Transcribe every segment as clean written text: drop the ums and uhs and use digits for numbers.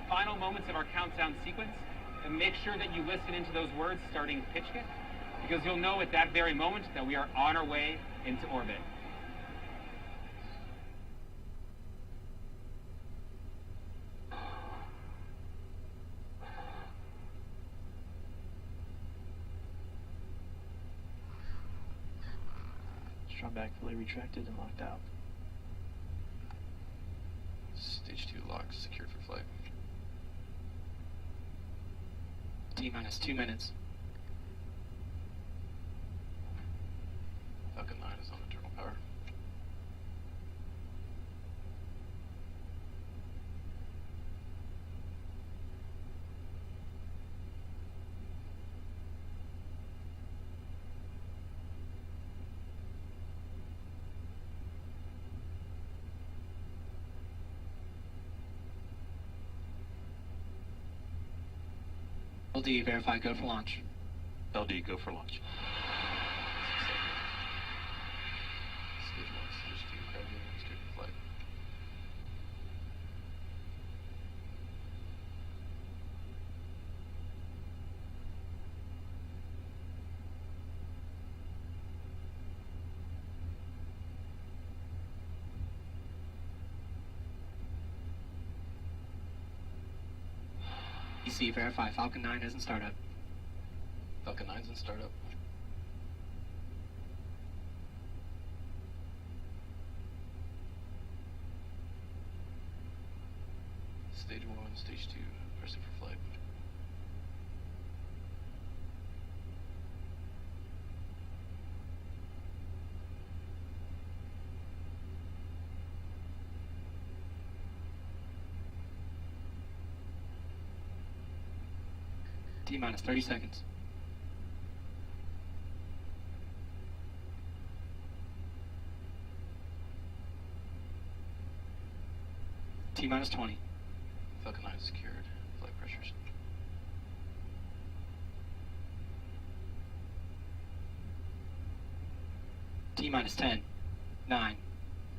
final moments of our countdown sequence, and make sure that you listen into those words starting pitch kick, because you'll know at that very moment that we are on our way into orbit. Strong back fully retracted and locked out. Stage 2 locked, secured for flight. T-minus 2 minutes. Falcon 9 is on internal power. LD, verify, go for launch. LD, go for launch. Stage 1, stage 2, gravity, straight for flight. EC, verify, Falcon 9 isn't startup. Falcon 9's in startup. Stage 1, stage 2, pressing for flight. T-minus 30 seconds. T-minus 20. Falcon 9 secured. Flight pressures. T-minus 10, 9,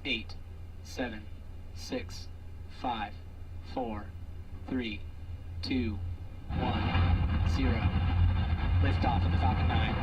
8, 7, 6, 5, 4, 3, 2, 1. 0. Lift off of the Falcon 9.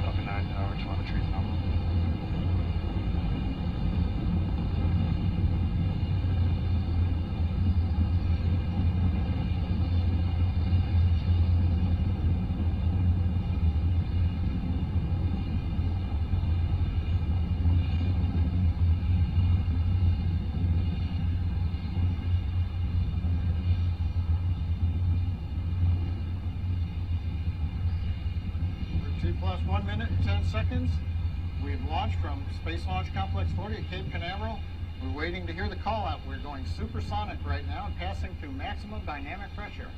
Falcon 9 power, telemetry is nominal. Plus 1 minute and 10 seconds. We've launched from Space Launch Complex 40 at Cape Canaveral. We're waiting to hear the call out. We're going supersonic right now and passing through maximum dynamic pressure.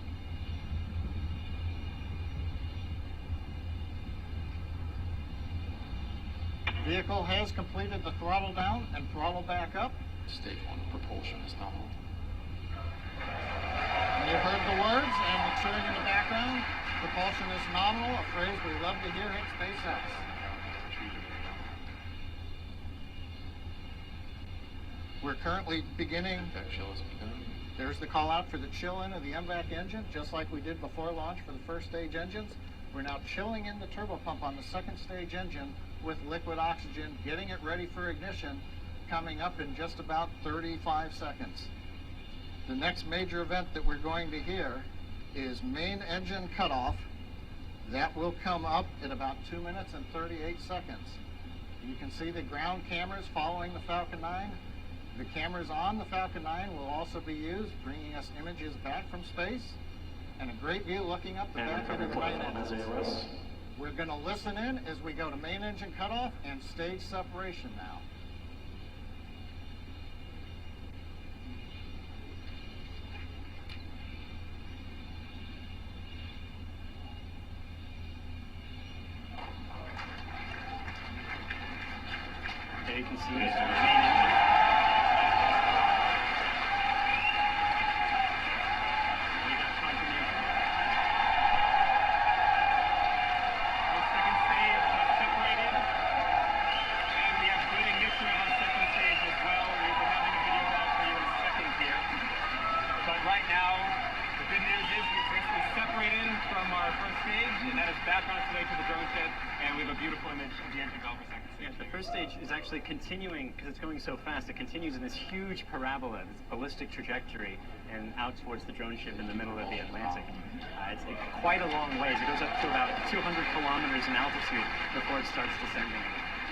Vehicle has completed the throttle down and throttle back up. Stage 1 propulsion is nominal. And you heard the words and the chewing in the background. Propulsion is nominal, a phrase we love to hear at SpaceX. We're currently beginning. Back chill has begun. There's the call out for the chill in of the MVAC engine, just like we did before launch for the first stage engines. We're now chilling in the turbo pump on the second stage engine with liquid oxygen, getting it ready for ignition, coming up in just about 35 seconds. The next major event that we're going to hear is main engine cutoff. That will come up at about 2 minutes and 38 seconds. You can see the ground cameras following the Falcon 9. The cameras on the Falcon 9 will also be used, bringing us images back from space, and a great view looking up the back end of the main engine. We're going to listen in as we go to main engine cutoff and stage separation now. There you can see Yes, it. sir. We got continuity. The second stage is separated, and we have good ignition of our second stage as well. We'll be having a video out for you in a second here. But right now, the good news is we've basically separated from our first stage, and that is back on its way to the drone shed, and we have a beautiful image of the engine bell for second stage. The first stage is actually continuing, because it's going so fast, it continues in this huge parabola, this ballistic trajectory, and out towards the drone ship in the middle of the Atlantic. It's quite a long ways. It goes up to about 200 kilometers in altitude before it starts descending.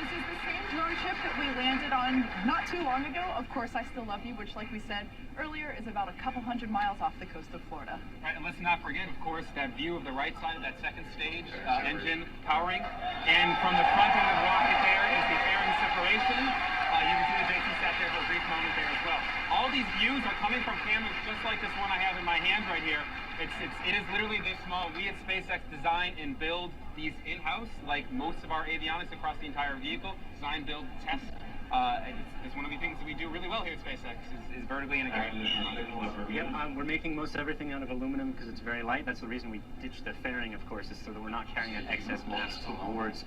This is the same drone ship that we landed on not too long ago. Of course, I Still Love You, which, like we said earlier, is about a couple hundred miles off the coast of Florida. Right, and let's not forget, of course, that view of the right side of that second stage, engine powering. And from the front of the rocket there is the fairing separation. You can see the JT sat there for a brief moment there as well. All these views are coming from cameras just like this one I have in my hand right here. It is literally this small. We at SpaceX design and build these in-house, like most of our avionics across the entire vehicle. Design, build, test. It's one of the things that we do really well here at SpaceX is vertically integrated. Yep, we're making most everything out of aluminum because it's very light. That's the reason we ditched the fairing, of course, is so that we're not carrying that excess mass towards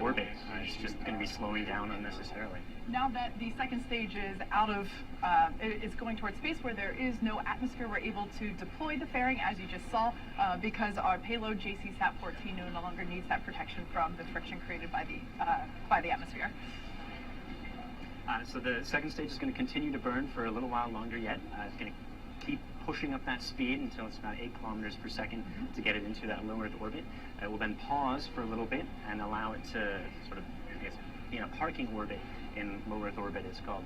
orbit. It's just going to be slowing down unnecessarily. Now that the second stage is out of, it's going towards space where there is no atmosphere, we're able to deploy the fairing, as you just saw, because our payload JCSat-14 no longer needs that protection from the friction created by the atmosphere. So the second stage is going to continue to burn for a little while longer yet. It's going to keep pushing up that speed until it's about 8 kilometers per second to get it into that low Earth orbit. It will then pause for a little bit and allow it to sort of, I guess, be in a parking orbit in low Earth orbit, it's called.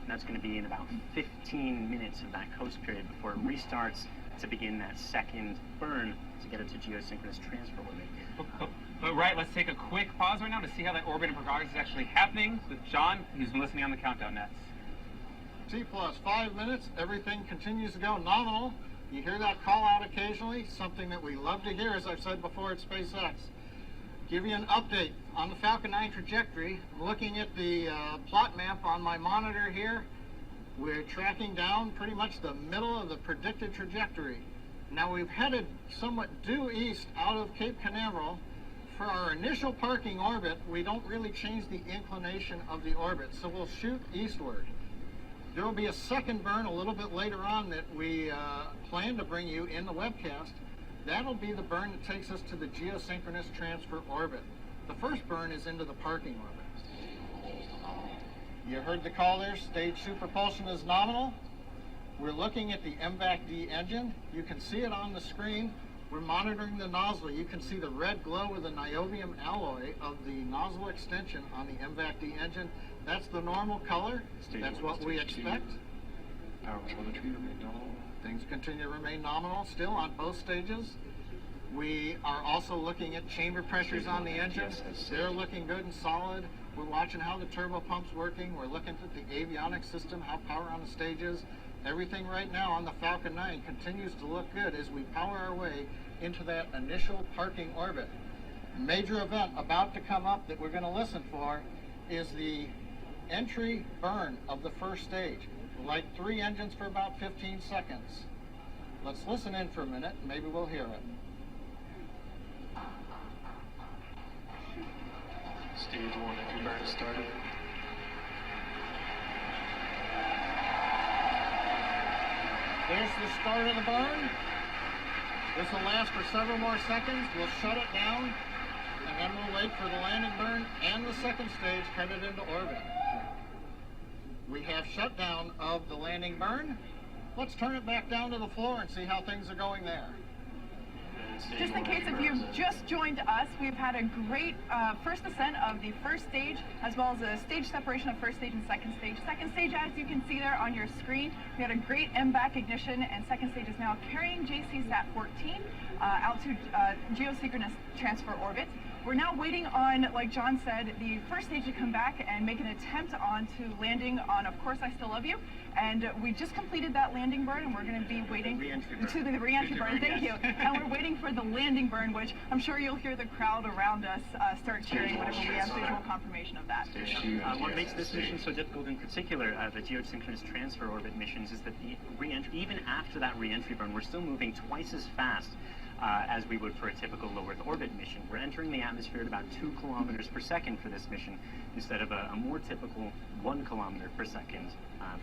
That's going to be in about 15 minutes of that coast period before it restarts to begin that second burn to get it to geosynchronous transfer orbit. But right, let's take a quick pause right now to see how that orbit and progress is actually happening with John, who's been listening on the countdown nets. T plus 5 minutes, everything continues to go nominal. You hear that call out occasionally, something that we love to hear, as I've said before at SpaceX. Give you an update on the Falcon 9 trajectory. I'm looking at the plot map on my monitor here. We're tracking down pretty much the middle of the predicted trajectory. Now we've headed somewhat due east out of Cape Canaveral. For our initial parking orbit, we don't really change the inclination of the orbit, so we'll shoot eastward. There will be a second burn a little bit later on that we plan to bring you in the webcast. That'll be the burn that takes us to the geosynchronous transfer orbit. The first burn is into the parking orbit. You heard the call there, stage superpulsion is nominal. We're looking at the MVAC-D engine. You can see it on the screen. We're monitoring the nozzle. You can see the red glow with the niobium alloy of the nozzle extension on the MVAC-D engine. That's the normal color. That's what we expect. Power telemetry remain nominal. Things continue to remain nominal still on both stages. We are also looking at chamber pressures on the engine. They're looking good and solid. We're watching how the turbo pump's working. We're looking at the avionics system, how power on the stage is. Everything right now on the Falcon 9 continues to look good as we power our way into that initial parking orbit. Major event about to come up that we're going to listen for is the entry burn of the first stage. Light 3 engines for about 15 seconds. Let's listen in for a minute, and maybe we'll hear it. Stage 1 entry burn started. There's the start of the burn. This will last for several more seconds. We'll shut it down, and then we'll wait for the landing burn and the second stage headed into orbit. We have shutdown of the landing burn. Let's turn it back down to the floor and see how things are going there. Just in case if you've just joined us, we've had a great first ascent of the first stage, as well as a stage separation of first stage and second stage. Second stage, as you can see there on your screen, we had a great MVAC ignition, and second stage is now carrying JCSat-14 out to geosynchronous transfer orbit. We're now waiting on, like John said, the first stage to come back and make an attempt on to landing on Of Course I Still Love You. And we just completed that landing burn, and we're going to be waiting to the re-entry burn. Thank you. And we're waiting for the landing burn, which I'm sure you'll hear the crowd around us start cheering whenever we have visual confirmation of that. What makes this mission so difficult in particular, the geosynchronous transfer orbit missions, is that the re-entry, even after that re-entry burn, we're still moving twice as fast as we would for a typical low Earth orbit mission. We're entering the atmosphere at about 2 kilometers per second for this mission, instead of a more typical 1 kilometer per second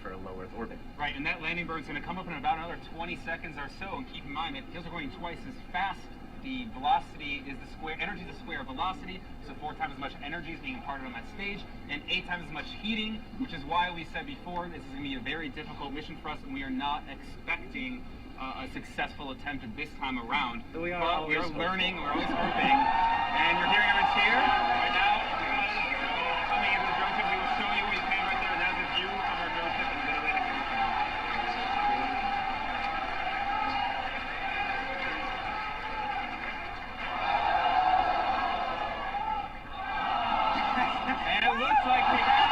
for a low Earth orbit. Right, and that landing burn is going to come up in about another 20 seconds or so, and keep in mind that because we're going twice as fast, the velocity is the square, energy is the square of velocity, so 4 times as much energy is being imparted on that stage, and 8 times as much heating, which is why we said before this is going to be a very difficult mission for us, and we are not expecting a successful attempt this time around. But we are learning, we're always hoping, and you're hearing everyone cheer right now. Coming into the drone ship, we will show you what we can right there, and that's a view of our drone ship in the middle of and it looks like we have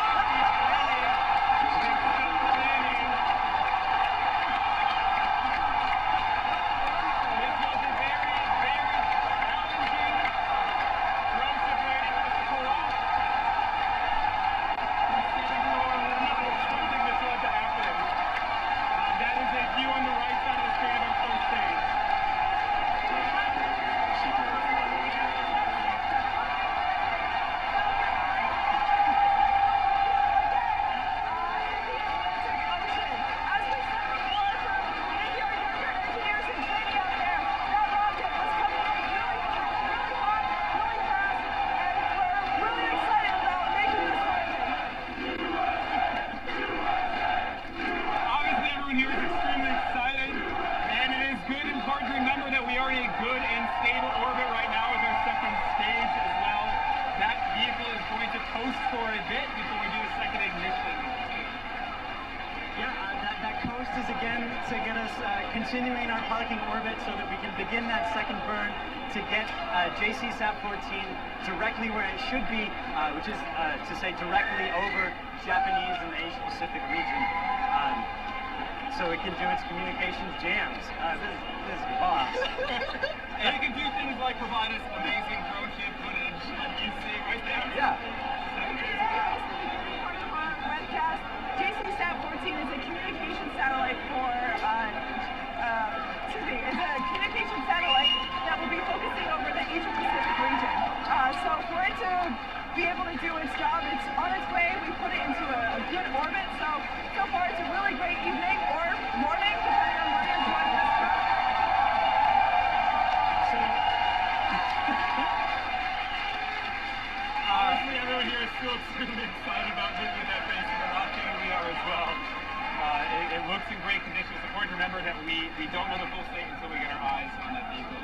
for a bit before we do a second ignition. Yeah, that coast is again to get us continuing our parking orbit so that we can begin that second burn to get JCSat-14 directly where it should be, which is to say directly over Japanese and the Asia Pacific region. So it can do its communications jams. This boss. And it can do things like provide us amazing drone ship footage, like you see right there. Yeah. Webcast. JCSat-14 is a communication satellite for, it's a communication satellite that will be focusing over the Asia Pacific region. So for it to be able to do its job, it's on its way. We put it into a good orbit. So far it's a really great evening or morning, depending on where you're joining us from. Honestly, everyone here is still extremely excited about visiting that base in the rocket, and we are as well. It looks in great condition. It's important to remember that we don't know the full state until we get our eyes on that vehicle.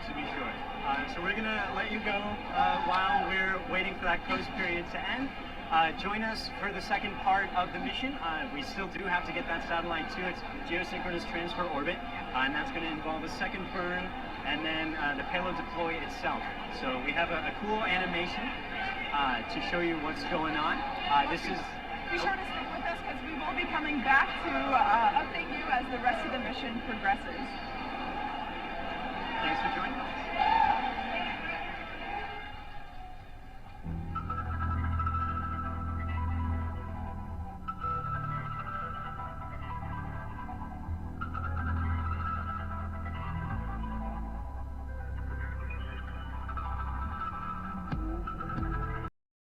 To be sure. So we're going to let you go while we're waiting for that coast period to end. Join us for the second part of the mission. We still do have to get that satellite to its geosynchronous transfer orbit, and that's going to involve a second burn and then the payload deploy itself. So we have a cool animation to show you what's going on. Be sure to stick with us because we will be coming back to update you as the rest of the mission progresses. Thanks for joining us.